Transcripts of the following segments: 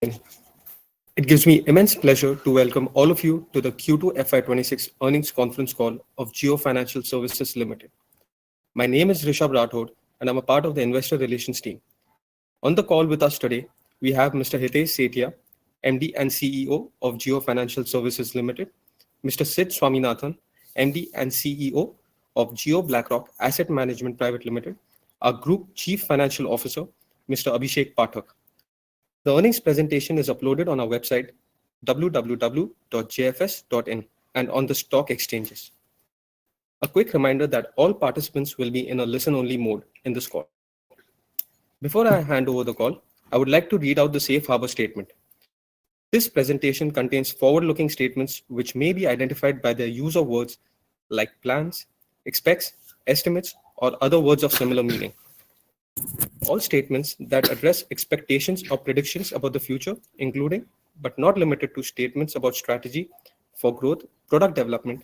It gives me immense pleasure to welcome all of you to the Q2 FY26 earnings conference call of Jio Financial Services Ltd. My name is Rishabh Rathod and I'm a part of the investor relations team. On the call with us today, we have Mr. Hitesh Sethia, MD and CEO of Jio Financial Services Ltd, Mr. Sid Swaminathan, MD and CEO of Jio BlackRock Asset Management Private Ltd, our Group Chief Financial Officer, Mr. Abhishek Pathak. The earnings presentation is uploaded on our website www.jfs.in and on the stock exchanges. A quick reminder that all participants will be in a listen-only mode in this call. Before I hand over the call, I would like to read out the safe harbor statement. This presentation contains forward-looking statements which may be identified by their use of words like plans, expects, estimates, or other words of similar meaning. All statements that address expectations or predictions about the future, including but not limited to statements about strategy for growth, product development,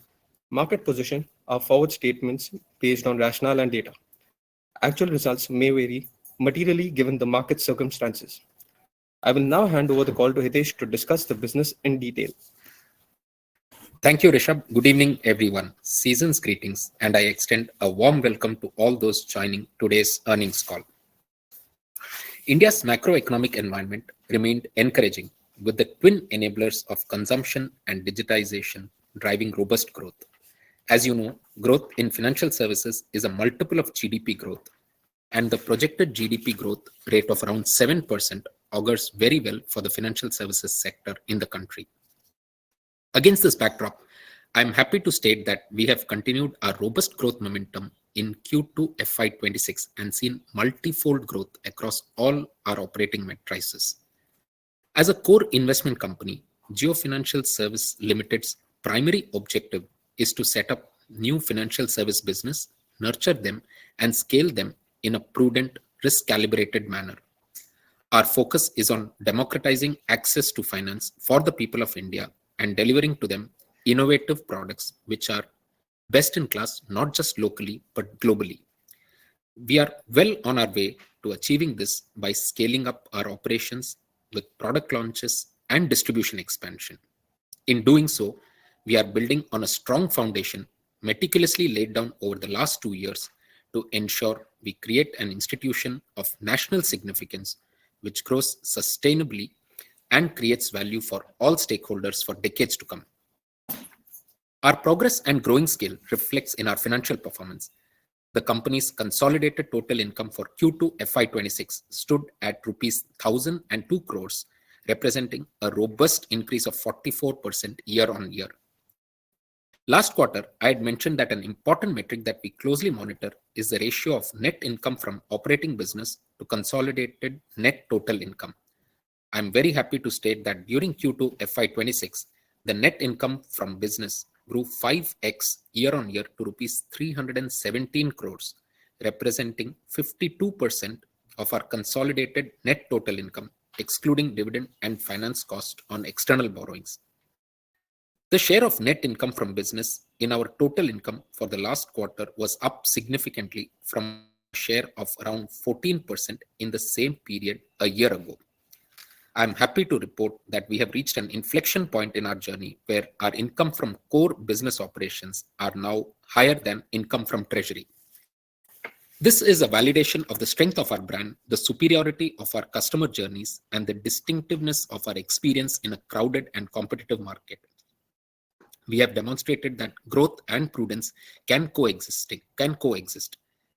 market position, are forward statements based on rationale and data. Actual results may vary materially given the market circumstances. I will now hand over the call to Hitesh to discuss the business in detail. Thank you, Rishabh. Good evening, everyone. Season's greetings, and I extend a warm welcome to all those joining today's earnings call. India's macroeconomic environment remained encouraging, with the twin enablers of consumption and digitization driving robust growth. As you know, growth in financial services is a multiple of GDP growth, and the projected GDP growth rate of around 7% augurs very well for the financial services sector in the country. Against this backdrop, I am happy to state that we have continued our robust growth momentum in Q2 FY26 and seen multifold growth across all our operating metrics. As a core investment company, Jio Financial Services Limited's primary objective is to set up new financial service business, nurture them, and scale them in a prudent, risk-calibrated manner. Our focus is on democratizing access to finance for the people of India and delivering to them innovative products which are best in class, not just locally, but globally. We are well on our way to achieving this by scaling up our operations with product launches and distribution expansion. In doing so, we are building on a strong foundation meticulously laid down over the last 2 years to ensure we create an institution of national significance which grows sustainably and creates value for all stakeholders for decades to come. Our progress and growing scale reflects in our financial performance. The company's consolidated total income for Q2 FY26 stood at Rs 1,002 crores, representing a robust increase of 44% year-on-year. Last quarter, I had mentioned that an important metric that we closely monitor is the ratio of net income from operating business to consolidated net total income. I am very happy to state that during Q2 FY26, the net income from business grew 5x year-on-year to Rs 317 crores, representing 52% of our consolidated net total income, excluding dividend and finance cost on external borrowings. The share of net income from business in our total income for the last quarter was up significantly from a share of around 14% in the same period a year ago. I am happy to report that we have reached an inflection point in our journey where our income from core business operations are now higher than income from treasury. This is a validation of the strength of our brand, the superiority of our customer journeys, and the distinctiveness of our experience in a crowded and competitive market. We have demonstrated that growth and prudence can coexist,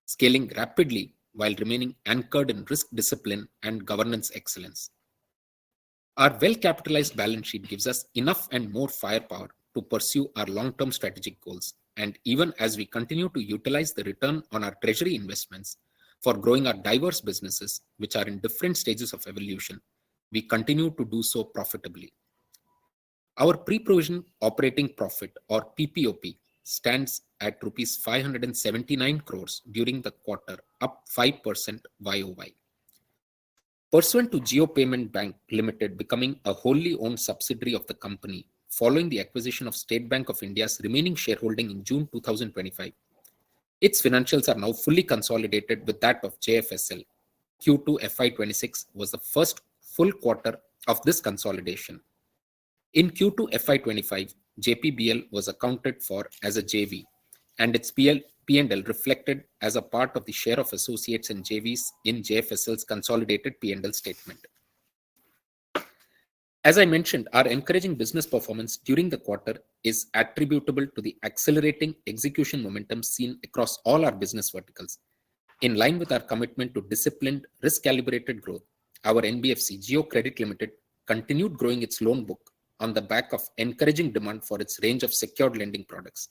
scaling rapidly while remaining anchored in risk discipline and governance excellence. Our well-capitalized balance sheet gives us enough and more firepower to pursue our long-term strategic goals. And even as we continue to utilize the return on our treasury investments for growing our diverse businesses, which are in different stages of evolution, we continue to do so profitably. Our pre-provision operating profit or PPOP stands at Rs 579 crores during the quarter, up 5% YOY. Pursuant to Jio Payment Bank Limited becoming a wholly owned subsidiary of the company following the acquisition of State Bank of India's remaining shareholding in June 2025, its financials are now fully consolidated with that of JFSL. Q2 FY26 was the first full quarter of this consolidation. In Q2 FY25, JPBL was accounted for as a JV, and its P&L reflected as a part of the share of associates and JVs in JFSL's consolidated P&L statement. As I mentioned, our encouraging business performance during the quarter is attributable to the accelerating execution momentum seen across all our business verticals. In line with our commitment to disciplined, risk-calibrated growth, our NBFC, Jio Credit Limited, continued growing its loan book on the back of encouraging demand for its range of secured lending products.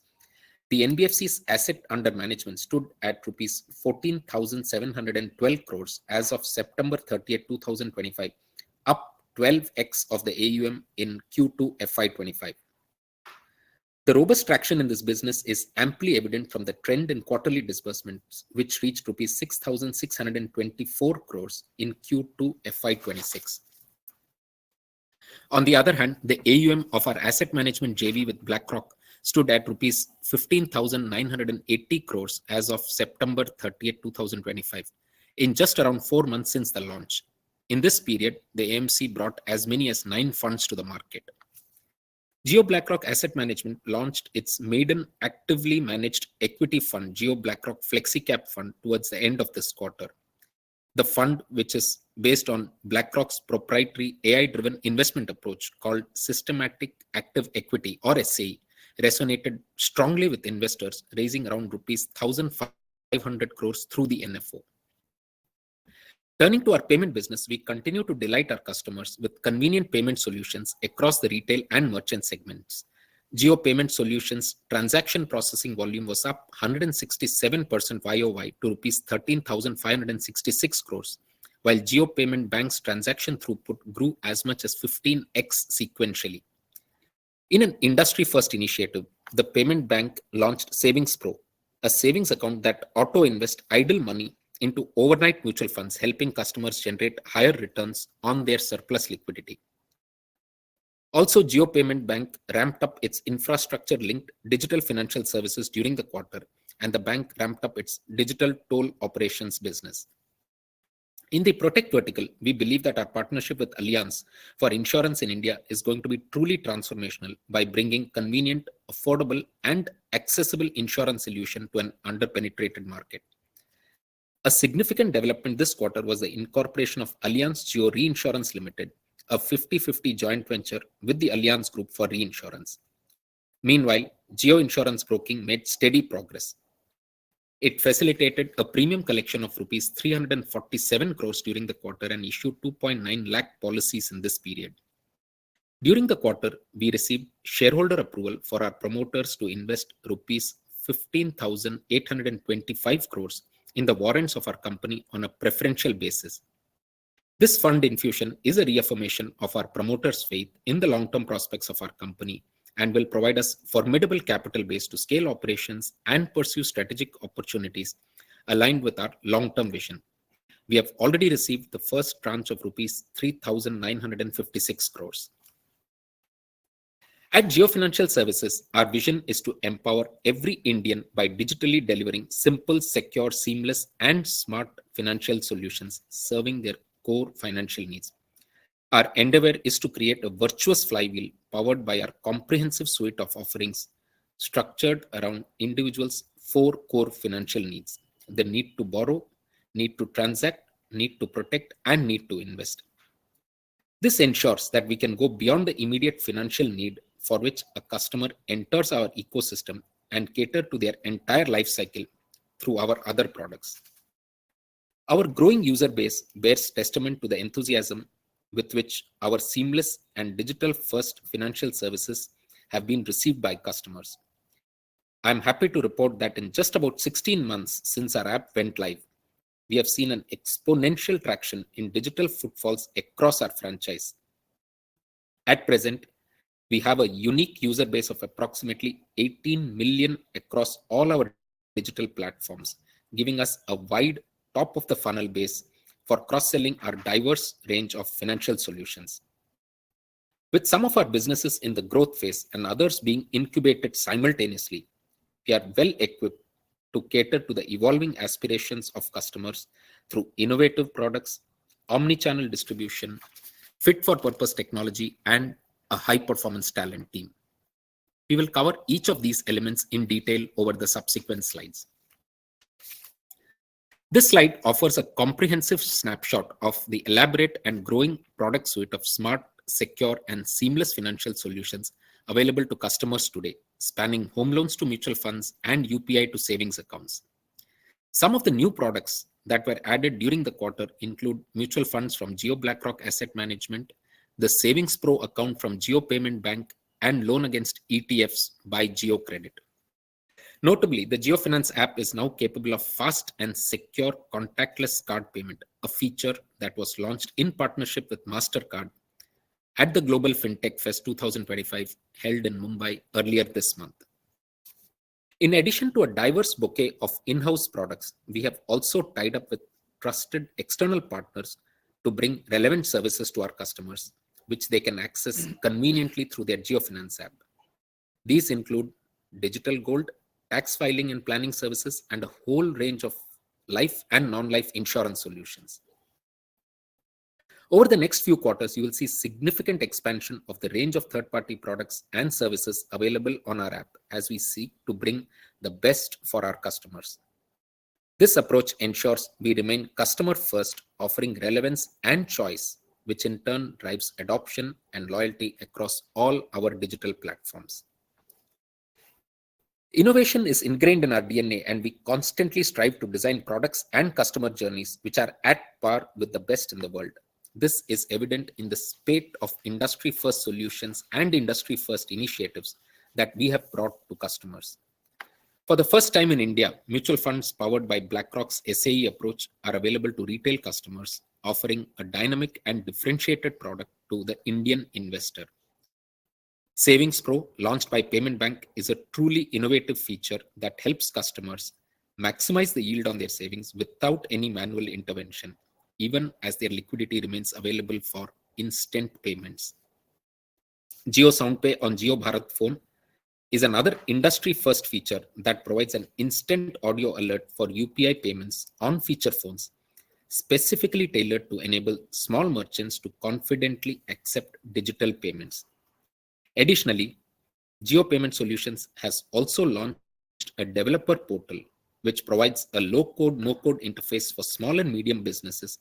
The NBFC's asset under management stood at rupees 14,712 crores as of September 30th, 2025, up 12x of the AUM in Q2 FY25. The robust traction in this business is amply evident from the trend in quarterly disbursements, which reached rupees 6,624 crores in Q2 FY26. On the other hand, the AUM of our asset management JV with BlackRock stood at rupees 15,980 crores as of September 30th, 2025, in just around 4 months since the launch. In this period, the AMC brought as many as 9 funds to the market. Jio BlackRock Asset Management launched its maiden actively managed equity fund, Jio BlackRock FlexiCap Fund, towards the end of this quarter. The fund, which is based on BlackRock's proprietary AI-driven investment approach called Systematic Active Equity, or SAE, resonated strongly with investors, raising around rupees 1,500 crores through the NFO. Turning to our payment business, we continue to delight our customers with convenient payment solutions across the retail and merchant segments. Jio Payment Solutions transaction processing volume was up 167% YOY to rupees 13,566 crores, while Jio Payment Bank's transaction throughput grew as much as 15x sequentially. In an industry-first initiative, the payment bank launched Savings Pro, a savings account that auto-invests idle money into overnight mutual funds, helping customers generate higher returns on their surplus liquidity. Also, Jio Payment Bank ramped up its infrastructure-linked digital financial services during the quarter, and the bank ramped up its digital toll operations business. In the Protect vertical, we believe that our partnership with Allianz for insurance in India is going to be truly transformational by bringing convenient, affordable, and accessible insurance solution to an under-penetrated market. A significant development this quarter was the incorporation of Allianz Jio Reinsurance Limited, a 50-50 joint venture with the Allianz Group for reinsurance. Meanwhile, Jio Insurance Broking made steady progress. It facilitated a premium collection of rupees 347 crores during the quarter and issued 2.9 lakh policies in this period. During the quarter, we received shareholder approval for our promoters to invest rupees 15,825 crores in the warrants of our company on a preferential basis. This fund infusion is a reaffirmation of our promoters' faith in the long-term prospects of our company and will provide us formidable capital base to scale operations and pursue strategic opportunities aligned with our long-term vision. We have already received the first tranche of rupees 3,956 crores. At Jio Financial Services, our vision is to empower every Indian by digitally delivering simple, secure, seamless, and smart financial solutions serving their core financial needs. Our endeavor is to create a virtuous flywheel powered by our comprehensive suite of offerings structured around individuals' 4 core financial needs: the need to borrow, need to transact, need to protect, and need to invest. This ensures that we can go beyond the immediate financial need for which a customer enters our ecosystem and cater to their entire life cycle through our other products. Our growing user base bears testament to the enthusiasm with which our seamless and digital-first financial services have been received by customers. I am happy to report that in just about 16 months since our app went live, we have seen an exponential traction in digital footfalls across our franchise. At present, we have a unique user base of approximately 18 million across all our digital platforms, giving us a wide top-of-the-funnel base for cross-selling our diverse range of financial solutions. With some of our businesses in the growth phase and others being incubated simultaneously, we are well equipped to cater to the evolving aspirations of customers through innovative products, omni-channel distribution, fit-for-purpose technology, and a high-performance talent team. We will cover each of these elements in detail over the subsequent slides. This slide offers a comprehensive snapshot of the elaborate and growing product suite of smart, secure, and seamless financial solutions available to customers today, spanning home loans to mutual funds and UPI to savings accounts. Some of the new products that were added during the quarter include mutual funds from Jio BlackRock Asset Management, the Savings Pro account from Jio Payment Bank, and loan against ETFs by Jio Credit. Notably, the Jio Finance app is now capable of fast and secure contactless card payment, a feature that was launched in partnership with MasterCard at the Global FinTech Fest 2025 held in Mumbai earlier this month. In addition to a diverse bouquet of in-house products, we have also tied up with trusted external partners to bring relevant services to our customers, which they can access conveniently through their Jio Finance app. These include digital gold, tax filing and planning services, and a whole range of life and non-life insurance solutions. Over the next few quarters, you will see significant expansion of the range of third-party products and services available on our app as we seek to bring the best for our customers. This approach ensures we remain customer-first, offering relevance and choice, which in turn drives adoption and loyalty across all our digital platforms. Innovation is ingrained in our DNA, and we constantly strive to design products and customer journeys which are at par with the best in the world. This is evident in the spate of industry-first solutions and industry-first initiatives that we have brought to customers. For the first time in India, mutual funds powered by BlackRock's SAE approach are available to retail customers, offering a dynamic and differentiated product to the Indian investor. Savings Pro, launched by Payment Bank, is a truly innovative feature that helps customers maximize the yield on their savings without any manual intervention, even as their liquidity remains available for instant payments. Jio SoundPay on Jio Bharat Phone is another industry-first feature that provides an instant audio alert for UPI payments on feature phones, specifically tailored to enable small merchants to confidently accept digital payments. Additionally, Jio Payment Solutions has also launched a developer portal which provides a low-code, no-code interface for small and medium businesses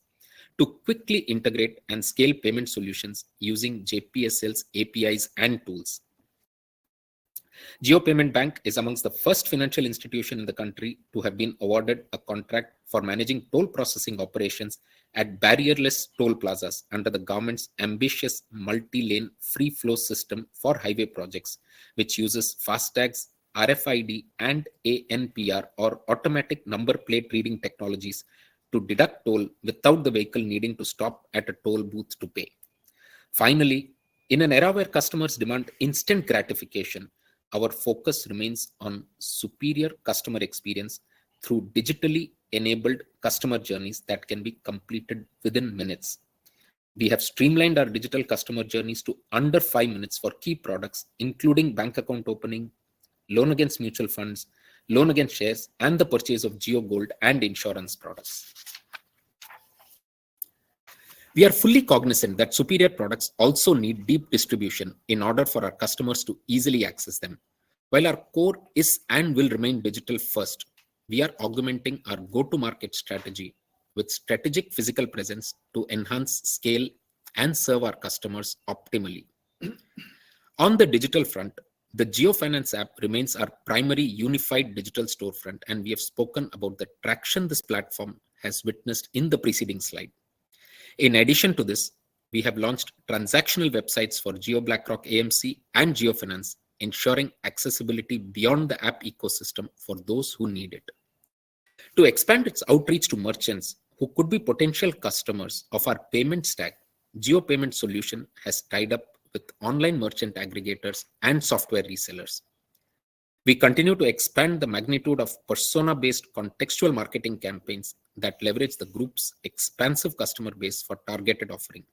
to quickly integrate and scale payment solutions using JFSL's APIs and tools. Jio Payment Bank is amongst the first financial institution in the country to have been awarded a contract for managing toll processing operations at barrierless toll plazas under the government's ambitious multi-lane free flow system for highway projects, which uses FASTags, RFID, and ANPR or automatic number plate reading technologies to deduct toll without the vehicle needing to stop at a toll booth to pay. Finally, in an era where customers demand instant gratification, our focus remains on superior customer experience through digitally enabled customer journeys that can be completed within minutes. We have streamlined our digital customer journeys to under 5 minutes for key products, including bank account opening, loan against mutual funds, loan against shares, and the purchase of Jio Gold and insurance products. We are fully cognizant that superior products also need deep distribution in order for our customers to easily access them. While our core is and will remain digital first, we are augmenting our go-to-market strategy with strategic physical presence to enhance scale and serve our customers optimally. On the digital front, the Jio Finance app remains our primary unified digital storefront, and we have spoken about the traction this platform has witnessed in the preceding slide. In addition to this, we have launched transactional websites for Jio BlackRock AMC and Jio Finance, ensuring accessibility beyond the app ecosystem for those who need it. To expand its outreach to merchants who could be potential customers of our payment stack, Jio Payment Solution has tied up with online merchant aggregators and software resellers. We continue to expand the magnitude of persona-based contextual marketing campaigns that leverage the group's expansive customer base for targeted offering.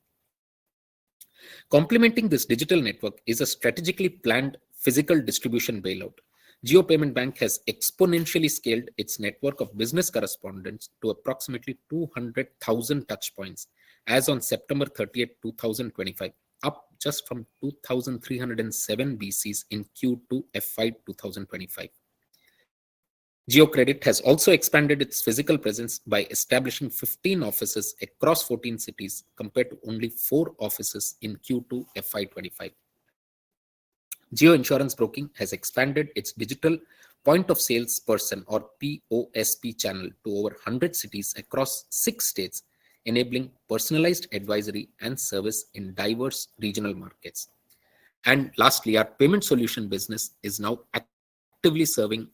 Complementing this digital network is a strategically planned physical distribution bailout, Jio Payment Bank has exponentially scaled its network of business correspondents to approximately 200,000 touchpoints as on September 30th, 2025, up just from 2,307 BCs in Q2 FY 2025. Jio Credit has also expanded its physical presence by establishing 15 offices across 14 cities compared to only 4 offices in Q2 FY25. Jio Insurance Broking has expanded its digital point of sales person or POSP channel to over 100 cities across 6 states, enabling personalized advisory and service in diverse regional markets. And lastly, our payment solution business is now actively servicing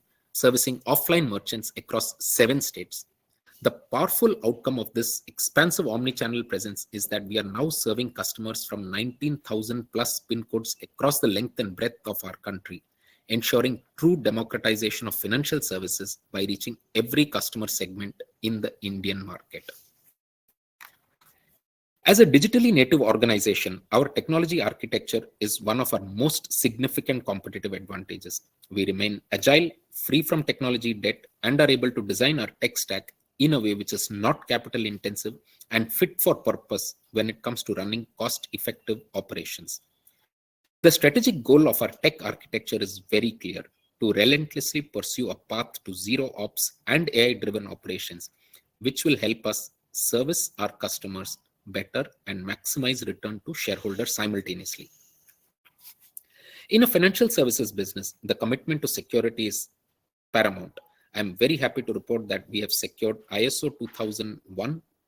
offline merchants across 7 states. The powerful outcome of this expansive omnichannel presence is that we are now serving customers from 19,000 plus PIN codes across the length and breadth of our country, ensuring true democratization of financial services by reaching every customer segment in the Indian market. As a digitally native organization, our technology architecture is one of our most significant competitive advantages. We remain agile, free from technology debt, and are able to design our tech stack in a way which is not capital intensive and fit for purpose when it comes to running cost-effective operations. The strategic goal of our tech architecture is very clear: to relentlessly pursue a path to zero ops and AI-driven operations, which will help us service our customers better and maximize return to shareholders simultaneously. In a financial services business, the commitment to security is paramount. I am very happy to report that we have secured ISO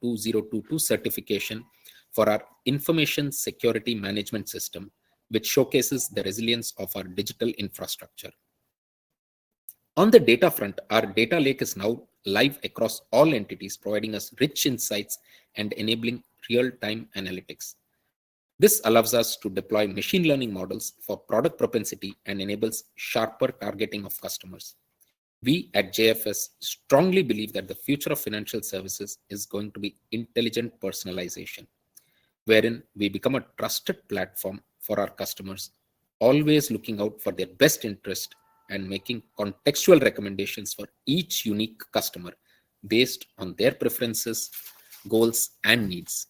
2001-2022 certification for our information security management system, which showcases the resilience of our digital infrastructure. On the data front, our data lake is now live across all entities, providing us rich insights and enabling real-time analytics. This allows us to deploy machine learning models for product propensity and enables sharper targeting of customers. We at JFS strongly believe that the future of financial services is going to be intelligent personalization, wherein we become a trusted platform for our customers, always looking out for their best interest and making contextual recommendations for each unique customer based on their preferences, goals, and needs.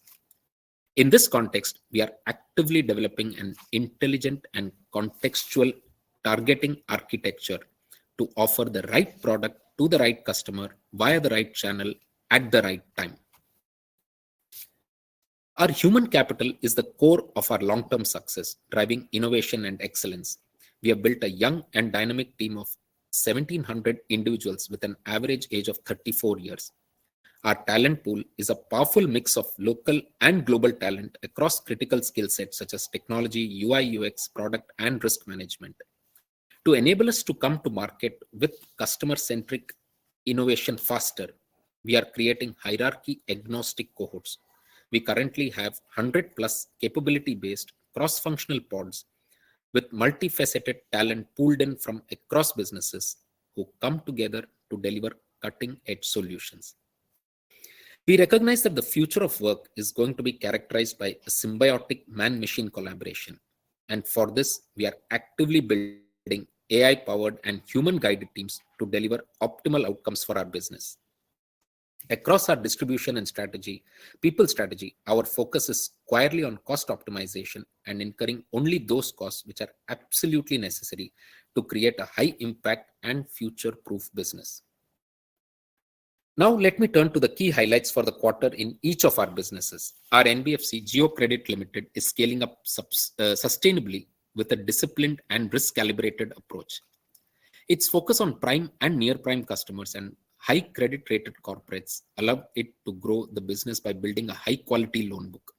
In this context, we are actively developing an intelligent and contextual targeting architecture to offer the right product to the right customer via the right channel at the right time. Our human capital is the core of our long-term success, driving innovation and excellence. We have built a young and dynamic team of 1,700 individuals with an average age of 34 years. Our talent pool is a powerful mix of local and global talent across critical skill sets such as technology, UI, UX, product, and risk management. To enable us to come to market with customer-centric innovation faster, we are creating hierarchy-agnostic cohorts. We currently have 100 plus capability-based cross-functional pods with multifaceted talent pooled in from across businesses who come together to deliver cutting-edge solutions. We recognize that the future of work is going to be characterized by a symbiotic man-machine collaboration. And for this, we are actively building AI-powered and human-guided teams to deliver optimal outcomes for our business. Across our distribution and people strategy, our focus is squarely on cost optimization and incurring only those costs which are absolutely necessary to create a high-impact and future-proof business. Now, let me turn to the key highlights for the quarter in each of our businesses. Our NBFC, Jio Credit Limited, is scaling up sustainably with a disciplined and risk-calibrated approach. Its focus on prime and near-prime customers and high credit-rated corporates allow it to grow the business by building a high-quality loan book.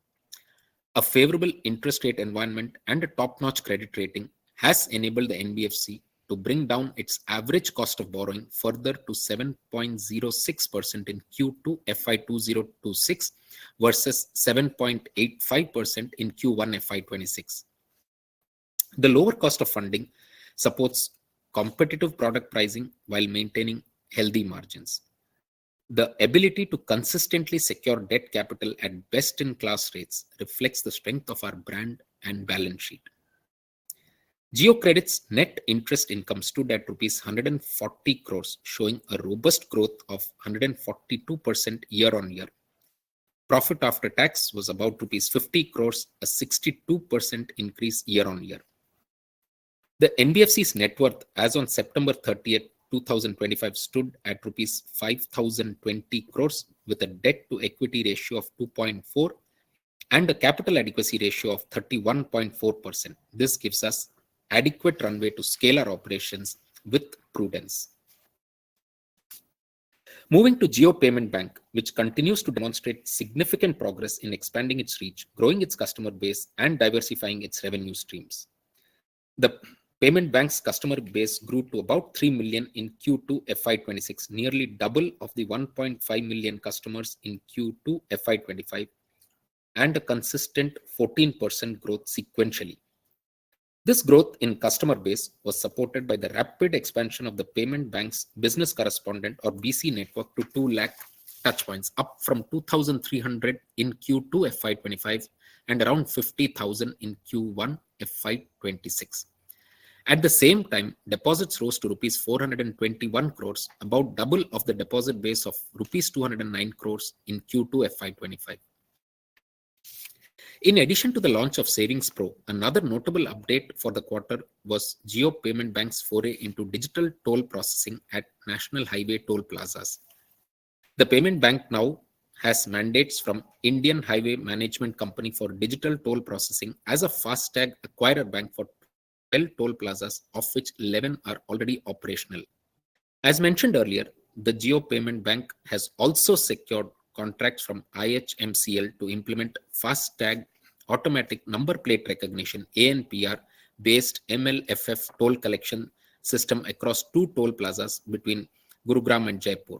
A favorable interest rate environment and a top-notch credit rating has enabled the NBFC to bring down its average cost of borrowing further to 7.06% in Q2 FY2026 versus 7.85% in Q1 FY26. The lower cost of funding supports competitive product pricing while maintaining healthy margins. The ability to consistently secure debt capital at best-in-class rates reflects the strength of our brand and balance sheet. Jio Credit's net interest income stood at rupees 140 crores, showing a robust growth of 142% year on year. Profit after tax was about rupees 50 crores, a 62% increase year on year. The NBFC's net worth as on September 30th, 2025 stood at rupees 5,020 crores with a debt to equity ratio of 2.4 and a capital adequacy ratio of 31.4%. This gives us adequate runway to scale our operations with prudence. Moving to Jio Payment Bank, which continues to demonstrate significant progress in expanding its reach, growing its customer base, and diversifying its revenue streams. The Payment Bank's customer base grew to about 3 million in Q2 FY26, nearly double of the 1.5 million customers in Q2 FY25, and a consistent 14% growth sequentially. This growth in customer base was supported by the rapid expansion of the Payment Bank's business correspondent or BC network to 2 lakh touchpoints, up from 2,300 in Q2 FY25 and around 50,000 in Q1 FY26. At the same time, deposits rose to rupees 421 crores, about double of the deposit base of rupees 209 crores in Q2 FY25. In addition to the launch of Savings Pro, another notable update for the quarter was Jio Payment Bank's foray into digital toll processing at National Highway toll plazas. The Payment Bank now has mandates from Indian Highway Management Company for digital toll processing as a FASTag acquirer bank for 12 toll plazas, of which 11 are already operational. As mentioned earlier, the Jio Payment Bank has also secured contracts from IHMCL to implement FASTag automatic number plate recognition ANPR based MLFF toll collection system across 2 toll plazas between Gurugram and Jaipur.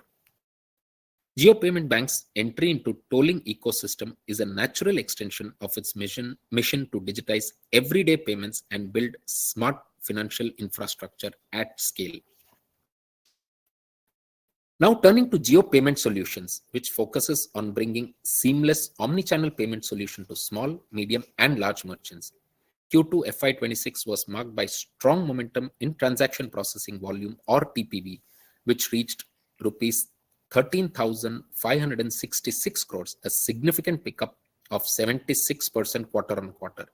Jio Payment Bank's entry into tolling ecosystem is a natural extension of its mission to digitize everyday payments and build smart financial infrastructure at scale. Now turning to Jio Payment Solutions, which focuses on bringing seamless omnichannel payment solution to small, medium, and large merchants. Q2 FY26 was marked by strong momentum in transaction processing volume or TPV, which reached rupees 13,566 crores, a significant pickup of 76% quarter on quarter.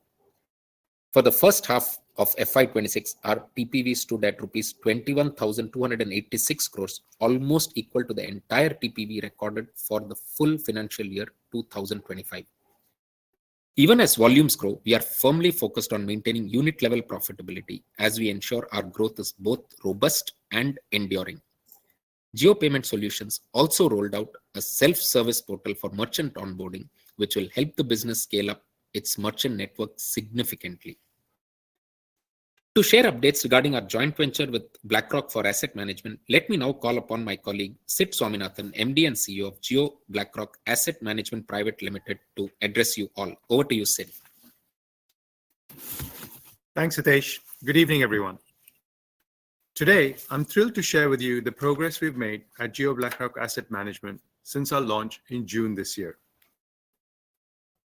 For the first half of FY26, our TPV stood at rupees 21,286 crores, almost equal to the entire TPV recorded for the full financial year 2025. Even as volumes grow, we are firmly focused on maintaining unit-level profitability as we ensure our growth is both robust and enduring. Jio Payment Solutions also rolled out a self-service portal for merchant onboarding, which will help the business scale up its merchant network significantly. To share updates regarding our joint venture with BlackRock for asset management, let me now call upon my colleague Sid Swaminathan, MD and CEO of Jio BlackRock Asset Management Private Limited, to address you all. Over to you, Sid. Thanks, Hitesh. Good evening, everyone. Today, I'm thrilled to share with you the progress we've made at Jio BlackRock Asset Management since our launch in June this year.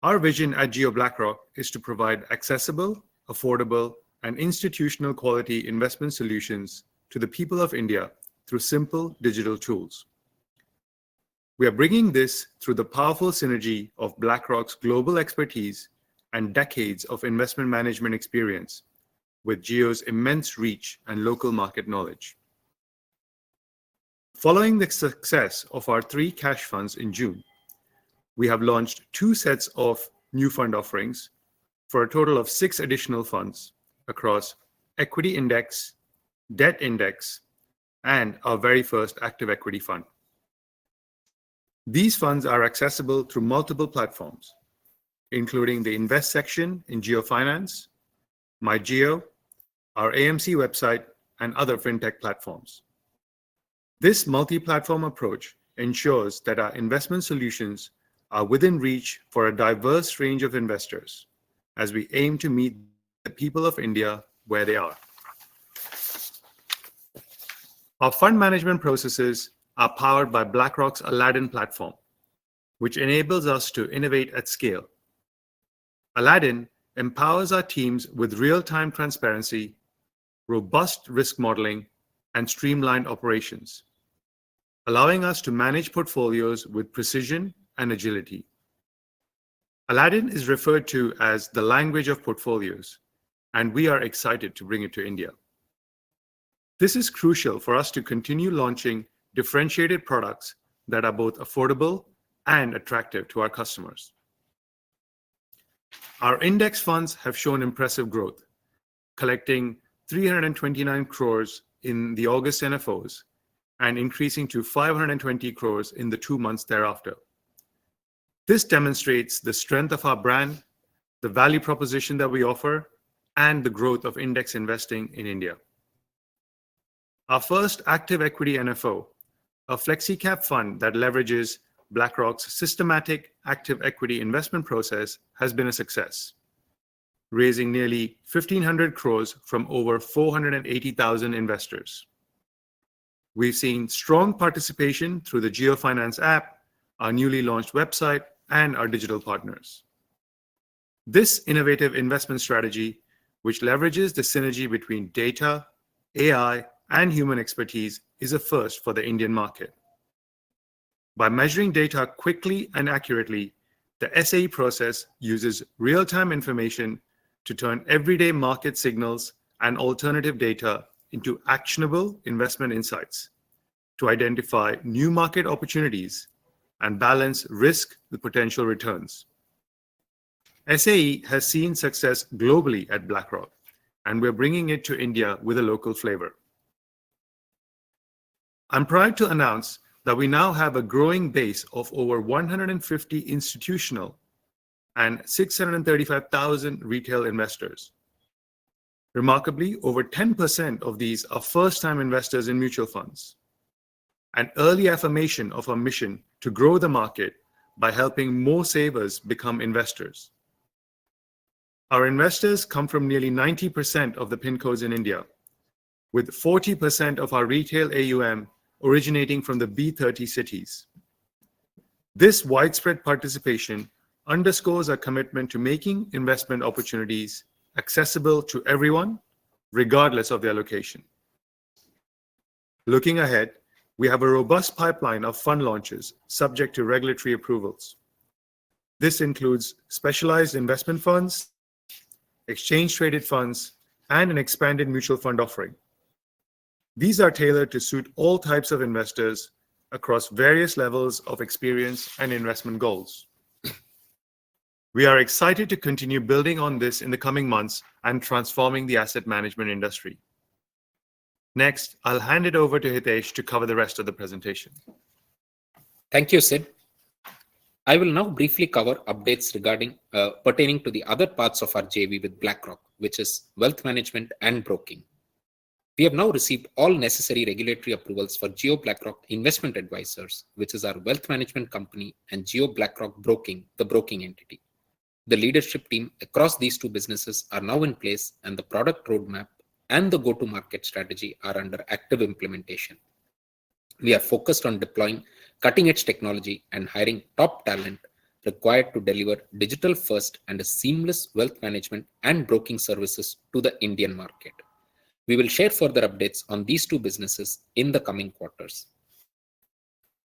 Our vision at Jio BlackRock is to provide accessible, affordable, and institutional quality investment solutions to the people of India through simple digital tools. We are bringing this through the powerful synergy of BlackRock's global expertise and decades of investment management experience with Jio's immense reach and local market knowledge. Following the success of our 3 cash funds in June, we have launched 2 sets of new fund offerings for a total of 6 additional funds across equity index, debt index, and our very first active equity fund. These funds are accessible through multiple platforms, including the Invest section in Jio Finance, MyJio, our AMC website, and other fintech platforms. This multi-platform approach ensures that our investment solutions are within reach for a diverse range of investors as we aim to meet the people of India where they are. Our fund management processes are powered by BlackRock's Aladdin platform, which enables us to innovate at scale. Aladdin empowers our teams with real-time transparency, robust risk modeling, and streamlined operations, allowing us to manage portfolios with precision and agility. Aladdin is referred to as the language of portfolios, and we are excited to bring it to India. This is crucial for us to continue launching differentiated products that are both affordable and attractive to our customers. Our index funds have shown impressive growth, collecting 329 crores in the August NFOs and increasing to 520 crores in the 2 months thereafter. This demonstrates the strength of our brand, the value proposition that we offer, and the growth of index investing in India. Our first active equity NFO, a flexi-cap fund that leverages BlackRock's systematic active equity investment process, has been a success, raising nearly 1,500 crores from over 480,000 investors. We've seen strong participation through the Jio Finance app, our newly launched website, and our digital partners. This innovative investment strategy, which leverages the synergy between data, AI, and human expertise, is a first for the Indian market. By measuring data quickly and accurately, the SAE process uses real-time information to turn everyday market signals and alternative data into actionable investment insights to identify new market opportunities and balance risk with potential returns. SAE has seen success globally at BlackRock, and we're bringing it to India with a local flavor. I'm proud to announce that we now have a growing base of over 150 institutional and 635,000 retail investors. Remarkably, over 10% of these are first-time investors in mutual funds, an early affirmation of our mission to grow the market by helping more savers become investors. Our investors come from nearly 90% of the PIN codes in India, with 40% of our retail AUM originating from the B30 cities. This widespread participation underscores our commitment to making investment opportunities accessible to everyone, regardless of their location. Looking ahead, we have a robust pipeline of fund launches subject to regulatory approvals. This includes specialized investment funds, exchange-traded funds, and an expanded mutual fund offering. These are tailored to suit all types of investors across various levels of experience and investment goals. We are excited to continue building on this in the coming months and transforming the asset management industry. Next, I'll hand it over to Hitesh to cover the rest of the presentation. Thank you, Sid. I will now briefly cover updates regarding pertaining to the other parts of our JV with BlackRock, which is wealth management and broking. We have now received all necessary regulatory approvals for Jio BlackRock Investment Advisors, which is our wealth management company, and Jio BlackRock Broking, the broking entity. The leadership team across these two businesses are now in place, and the product roadmap and the go-to-market strategy are under active implementation. We are focused on deploying cutting-edge technology and hiring top talent required to deliver digital-first and a seamless wealth management and broking services to the Indian market. We will share further updates on these two businesses in the coming quarters.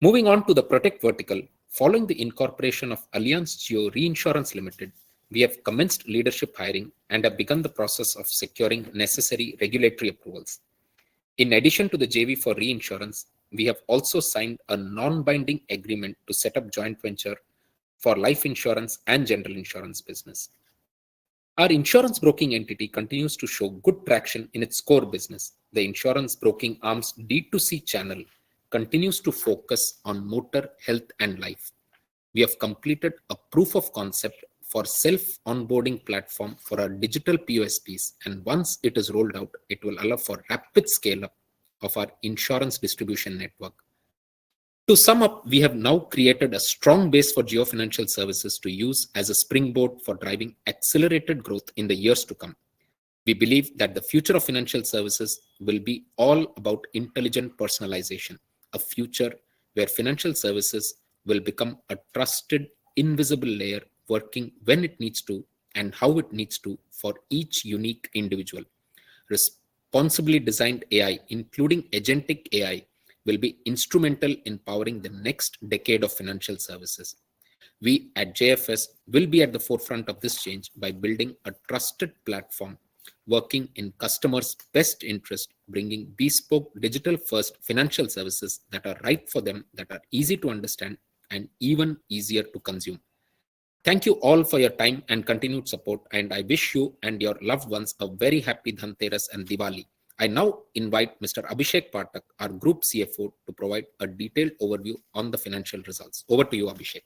Moving on to the Protect vertical, following the incorporation of Allianz Jio Reinsurance Ltd, we have commenced leadership hiring and have begun the process of securing necessary regulatory approvals. In addition to the JV for reinsurance, we have also signed a non-binding agreement to set up joint venture for life insurance and general insurance business. Our insurance broking entity continues to show good traction in its core business. The insurance broking arm's D2C channel continues to focus on motor, health, and life. We have completed a proof of concept for self-onboarding platform for our digital POSPs, and once it is rolled out, it will allow for rapid scale-up of our insurance distribution network. To sum up, we have now created a strong base for Jio Financial Services to use as a springboard for driving accelerated growth in the years to come. We believe that the future of financial services will be all about intelligent personalization, a future where financial services will become a trusted, invisible layer working when it needs to and how it needs to for each unique individual. Responsibly designed AI, including agentic AI, will be instrumental in powering the next decade of financial services. We at JFS will be at the forefront of this change by building a trusted platform working in customers' best interest, bringing bespoke digital-first financial services that are right for them, that are easy to understand, and even easier to consume. Thank you all for your time and continued support, and I wish you and your loved ones a very happy Dhanteras and Diwali. I now invite Mr. Abhishek Pathak, our Group CFO, to provide a detailed overview on the financial results. Over to you, Abhishek.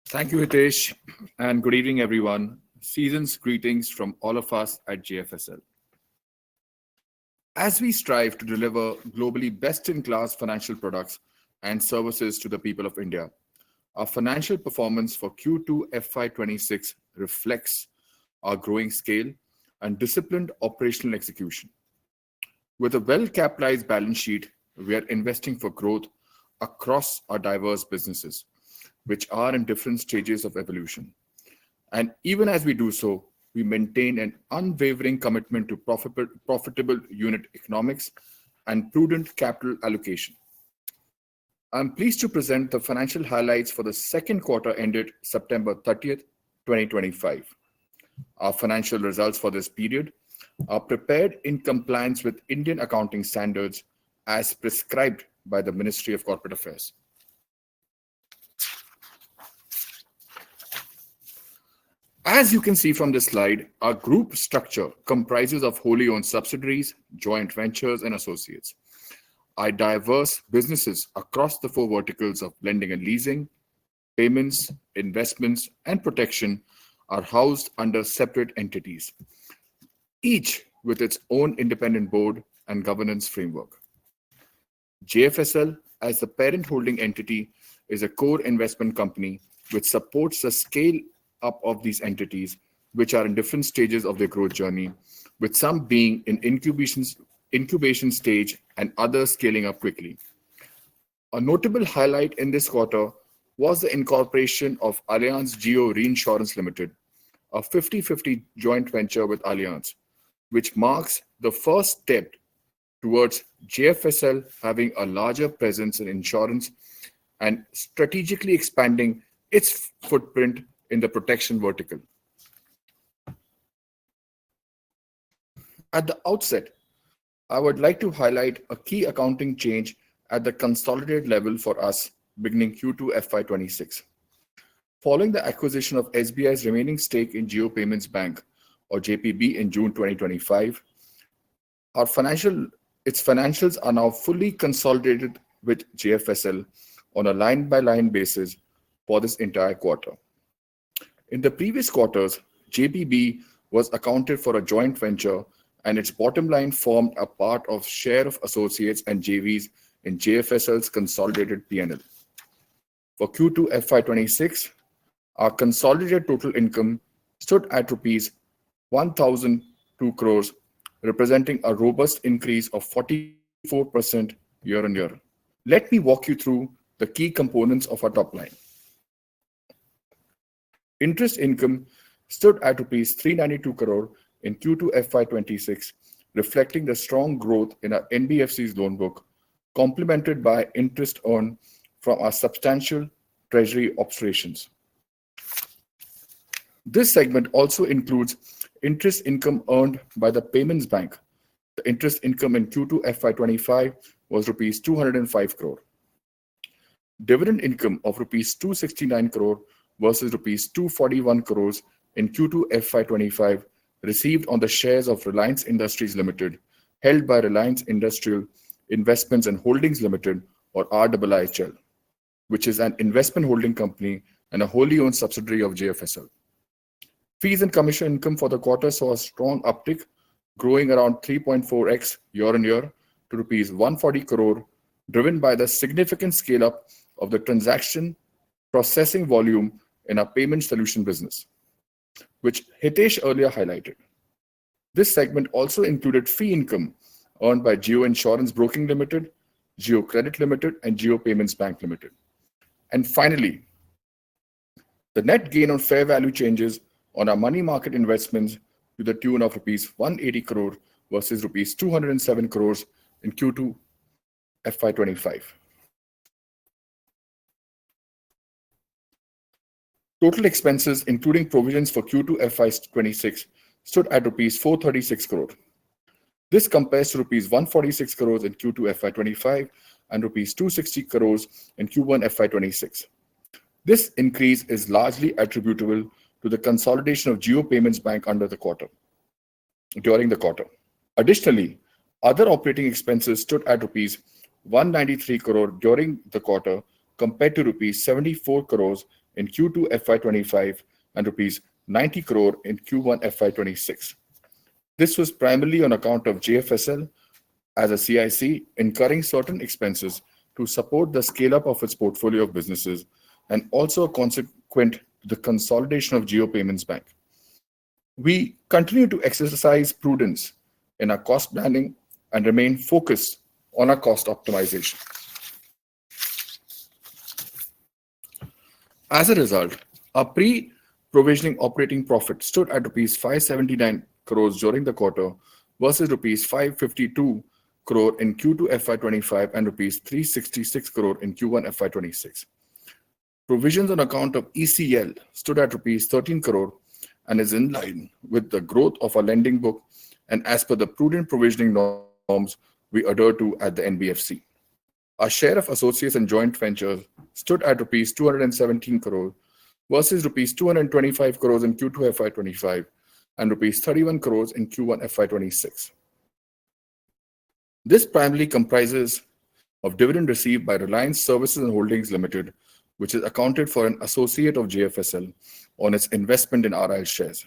Thank you, Hitesh, and good evening, everyone. Season's greetings from all of us at JFSL. As we strive to deliver globally best-in-class financial products and services to the people of India, our financial performance for Q2 FY26 reflects our growing scale and disciplined operational execution. With a well-capitalized balance sheet, we are investing for growth across our diverse businesses, which are in different stages of evolution. And even as we do so, we maintain an unwavering commitment to profitable unit economics and prudent capital allocation. I'm pleased to present the financial highlights for the second quarter ended September 30th, 2025. Our financial results for this period are prepared in compliance with Indian accounting standards as prescribed by the Ministry of Corporate Affairs. As you can see from this slide, our group structure comprises of wholly owned subsidiaries, joint ventures, and associates. Our diverse businesses across the four verticals of lending and leasing, payments, investments, and protection are housed under separate entities, each with its own independent board and governance framework. JFSL, as the parent holding entity, is a core investment company which supports the scale up of these entities, which are in different stages of their growth journey, with some being in incubation stage and others scaling up quickly. A notable highlight in this quarter was the incorporation of Allianz Jio Reinsurance Ltd, a 50-50 joint venture with Allianz, which marks the first step towards JFSL having a larger presence in insurance and strategically expanding its footprint in the protection vertical. At the outset, I would like to highlight a key accounting change at the consolidated level for us beginning Q2 FY26. Following the acquisition of SBI's remaining stake in Jio Payments Bank, or JPB, in June 2025, its financials are now fully consolidated with JFSL on a line-by-line basis for this entire quarter. In the previous quarters, JPB was accounted for a joint venture and its bottom line formed a part of share of associates and JVs in JFSL's consolidated P&L. For Q2 FY26, our consolidated total income stood at rupees 1,002 crores, representing a robust increase of 44% year-on-year. Let me walk you through the key components of our top line. Interest income stood at rupees 392 crore in Q2 FY26, reflecting the strong growth in our NBFC's loan book, complemented by interest earned from our substantial treasury operations. This segment also includes interest income earned by the Payments Bank. The interest income in Q2 FY25 was rupees 205 crore. Dividend income of rupees 269 crore versus rupees 241 crores in Q2 FY25 received on the shares of Reliance Industries Limited, held by Reliance Industrial Investments and Holdings Limited, or RIIHL, which is an investment holding company and a wholly owned subsidiary of JFSL. Fees and commission income for the quarter saw a strong uptick, growing around 3.4x year-on-year to rupees 140 crore, driven by the significant scale-up of the transaction processing volume in our payment solution business, which Hitesh earlier highlighted. This segment also included fee income earned by Jio Insurance Broking Limited, Jio Credit Limited, and Jio Payments Bank Limited. And finally, the net gain on fair value changes on our money market investments to the tune of rupees 180 crore versus rupees 207 crores in Q2 FY25. Total expenses, including provisions for Q2 FY26, stood at rupees 436 crore. This compares to rupees 146 crores in Q2 FY25 and rupees 260 crores in Q1 FY26. This increase is largely attributable to the consolidation of Jio Payments Bank during the quarter. Additionally, other operating expenses stood at rupees 193 crore during the quarter compared to rupees 74 crores in Q2 FY25 and rupees 90 crore in Q1 FY26. This was primarily on account of JFSL as a CIC incurring certain expenses to support the scale-up of its portfolio of businesses and also consequent to the consolidation of Jio Payments Bank. We continue to exercise prudence in our cost planning and remain focused on our cost optimization. As a result, our pre-provisioning operating profit stood at rupees 579 crores during the quarter versus rupees 552 crore in Q2 FY25 and rupees 366 crore in Q1 FY26. Provisions on account of ECL stood at rupees 13 crore and is in line with the growth of our lending book and as per the prudent provisioning norms we adhere to at the NBFC. Our share of associates and joint ventures stood at rupees 217 crore versus rupees 225 crores in Q2 FY25 and rupees 31 crores in Q1 FY26. This primarily comprises of dividend received by Reliance Services and Holdings Limited, which is accounted for an associate of JFSL on its investment in RIL shares.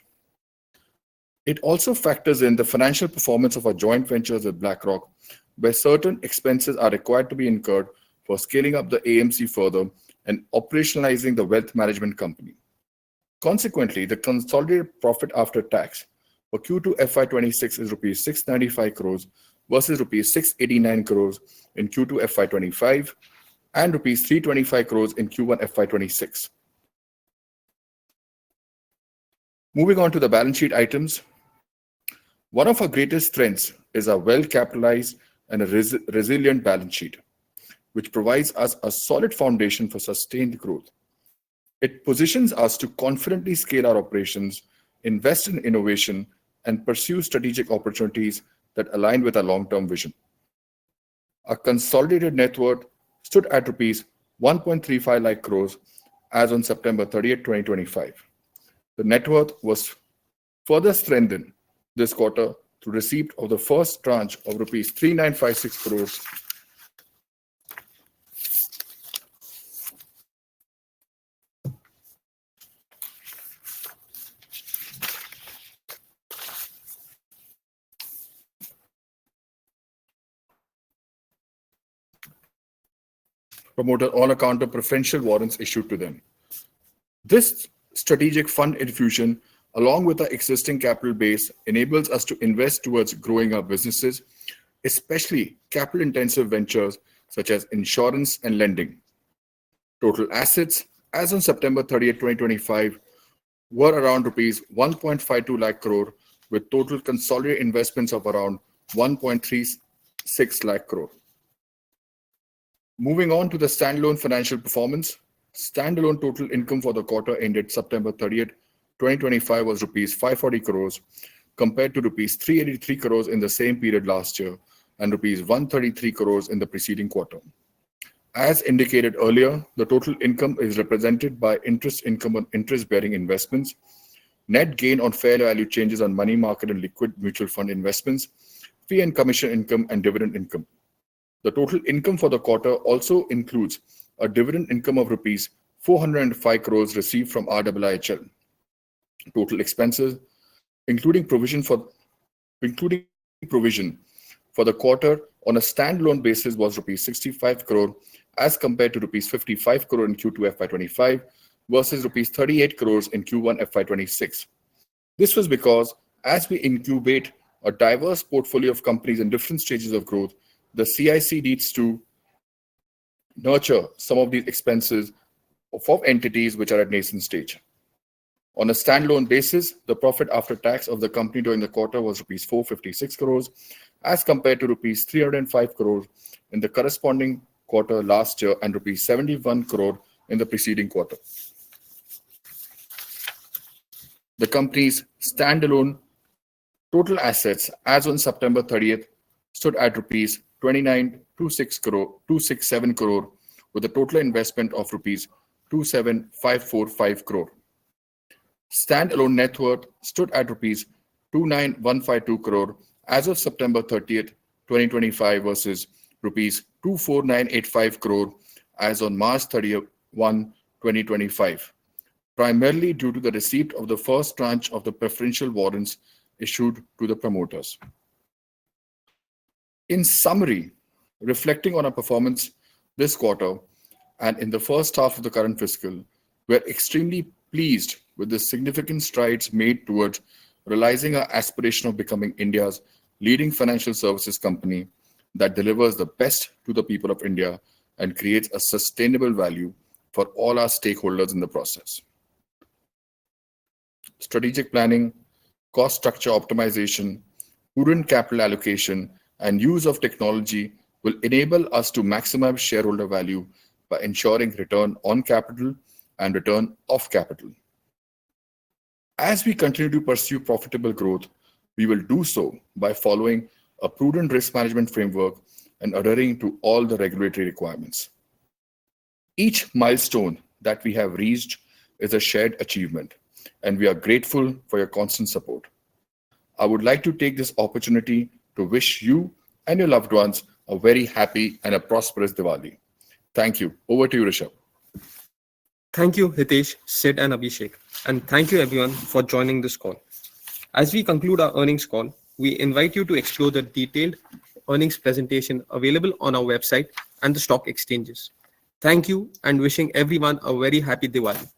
It also factors in the financial performance of our joint ventures with BlackRock, where certain expenses are required to be incurred for scaling up the AMC further and operationalizing the wealth management company. Consequently, the consolidated profit after tax for Q2 FY26 is rupees 695 crores versus rupees 689 crores in Q2 FY25 and rupees 325 crores in Q1 FY26. Moving on to the balance sheet items. One of our greatest strengths is our well-capitalized and a resilient balance sheet, which provides us a solid foundation for sustained growth. It positions us to confidently scale our operations, invest in innovation, and pursue strategic opportunities that align with our long-term vision. Our consolidated net worth stood at rupees 1.35 lakh crores as on September 30th, 2025. The net worth was further strengthened this quarter through receipt of the first tranche of rupees 3956 crores promoter on account of preferential warrants issued to them. This strategic fund infusion, along with our existing capital base, enables us to invest towards growing our businesses, especially capital-intensive ventures such as insurance and lending. Total assets as on September 30th, 2025 were around rupees 1.52 lakh crore with total consolidated investments of around 1.36 lakh crore. Moving on to the standalone financial performance, standalone total income for the quarter ended September 30th, 2025 was rupees 540 crores compared to rupees 383 crores in the same period last year and rupees 133 crores in the preceding quarter. As indicated earlier, the total income is represented by interest income on interest-bearing investments, net gain on fair value changes on money market and liquid mutual fund investments, fee and commission income, and dividend income. The total income for the quarter also includes a dividend income of rupees 405 crores received from RIIHL. Total expenses, including provision for the quarter on a standalone basis was rupees 65 crore as compared to rupees 55 crore in Q2 FY25 versus rupees 38 crores in Q1 FY26. This was because as we incubate a diverse portfolio of companies in different stages of growth, the CIC needs to nurture some of these expenses of entities which are at nascent stage. On a standalone basis, the profit after tax of the company during the quarter was rupees 456 crores as compared to rupees 305 crores in the corresponding quarter last year and rupees 71 crore in the preceding quarter. The company's standalone total assets as on September 30th stood at rupees 29,267 crore with a total investment of rupees 27,545 crore. Standalone net worth stood at rupees 29,152 crore as of September 30th, 2025 versus rupees 24,985 crore as on March 31, 2025, primarily due to the receipt of the first tranche of the preferential warrants issued to the promoters. In summary, reflecting on our performance this quarter and in the first half of the current fiscal, we are extremely pleased with the significant strides made towards realizing our aspiration of becoming India's leading financial services company that delivers the best to the people of India and creates a sustainable value for all our stakeholders in the process. Strategic planning, cost structure optimization, prudent capital allocation, and use of technology will enable us to maximize shareholder value by ensuring return on capital and return of capital. As we continue to pursue profitable growth, we will do so by following a prudent risk management framework and adhering to all the regulatory requirements. Each milestone that we have reached is a shared achievement, and we are grateful for your constant support. I would like to take this opportunity to wish you and your loved ones a very happy and a prosperous Diwali. Thank you. Over to you, Rishabh. Thank you, Hitesh, Sid, and Abhishek. And thank you, everyone, for joining this call. As we conclude our earnings call, we invite you to explore the detailed earnings presentation available on our website and the stock exchanges. Thank you and wishing everyone a very happy Diwali.